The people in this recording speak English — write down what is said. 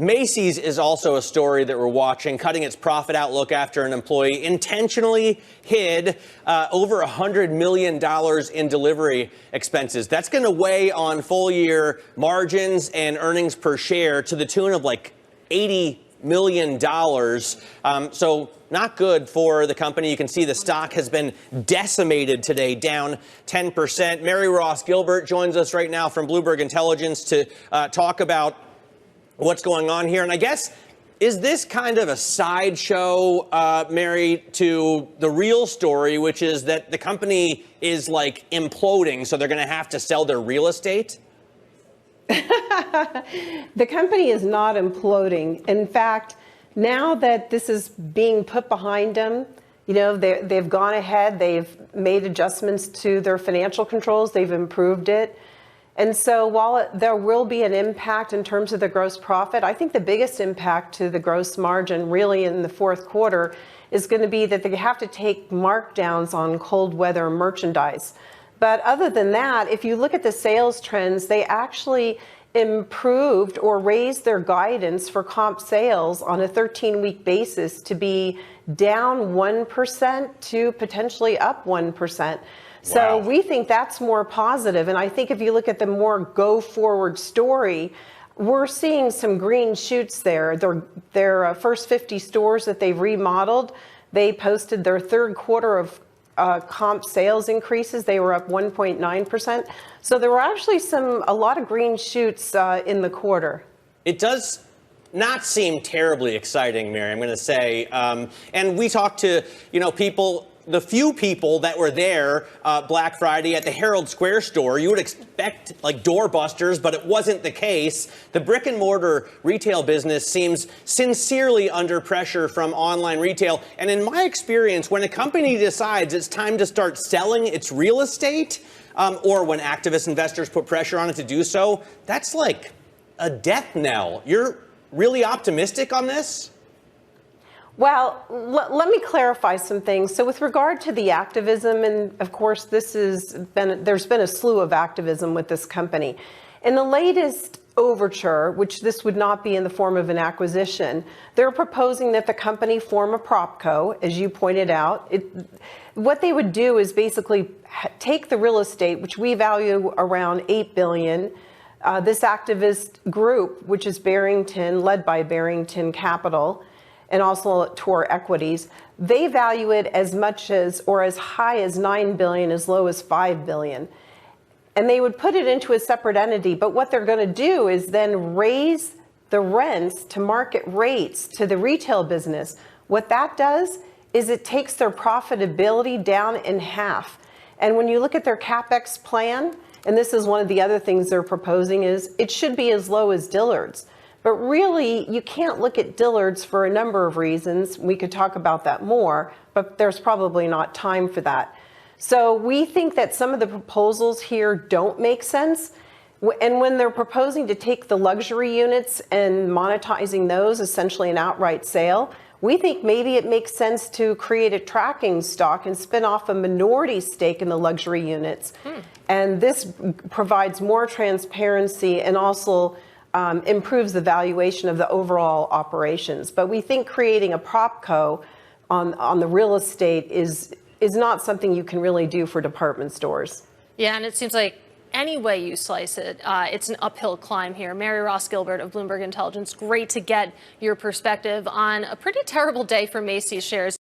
Macy's is also a story that we're watching, cutting its profit outlook after an employee intentionally hid over $100 million in delivery expenses. That's going to weigh on full year margins and earnings per share to the tune of like $80 million. So not good for the company. You can see the stock has been decimated today, down 10%. Mary Ross Gilbert joins us right now from Bloomberg Intelligence to talk about what's going on here. And I guess, is this kind of a sideshow, Mary, to the real story, which is that the company is like imploding, so they're going to have to sell their real estate? The company is not imploding. In fact, now that this is being put behind them, you know, they've gone ahead, they've made adjustments to their financial controls, they've improved it. And so while there will be an impact in terms of the gross profit, I think the biggest impact to the gross margin really in the fourth quarter is going to be that they have to take markdowns on cold weather merchandise. But other than that, if you look at the sales trends, they actually improved or raised their guidance for comp sales on a 13-week basis to be down 1% to potentially up 1%. So we think that's more positive. And I think if you look at the more go-forward story, we're seeing some green shoots there. Their first 50 stores that they've remodeled, they posted their third quarter of comp sales increases. They were up 1.9%. So there were actually a lot of green shoots in the quarter. It does not seem terribly exciting, Mary, I'm going to say. And we talked to, people, the few people that were there Black Friday at the Herald Square store. You would expect like doorbusters, but it wasn't the case. The brick and mortar retail business seems sincerely under pressure from online retail. And in my experience, when a company decides it's time to start selling its real estate, or when activist investors put pressure on it to do so, that's like a death knell. You're really optimistic on this? Well, let me clarify some things. So with regard to the activism, and of course, there's been a slew of activism with this company. In the latest overture, which this would not be in the form of an acquisition, they're proposing that the company form a propco, as you pointed out. What they would do is basically take the real estate, which we value around $8 billion. This activist group, which is Barrington, led by Barrington Capital, and also Tor Equities, they value it as much as or as high as $9 billion, as low as $5 billion. And they would put it into a separate entity. But what they're going to do is then raise the rents to market rates to the retail business. What that does is it takes their profitability down in half. And when you look at their CapEx plan, and this is one of the other things they're proposing, is it should be as low as Dillard's. But really, you can't look at Dillard's for a number of reasons. We could talk about that more, but there's probably not time for that. So we think that some of the proposals here don't make sense. And when they're proposing to take the luxury units and monetizing those, essentially an outright sale, we think maybe it makes sense to create a tracking stock and spin off a minority stake in the luxury units. And this provides more transparency and also improves the valuation of the overall operations. But we think creating a propco on the real estate is not something you can really do for department stores. Yeah, and it seems like any way you slice it, it's an uphill climb here. Mary Ross Gilbert of Bloomberg Intelligence, great to get your perspective on a pretty terrible day for Macy's shares.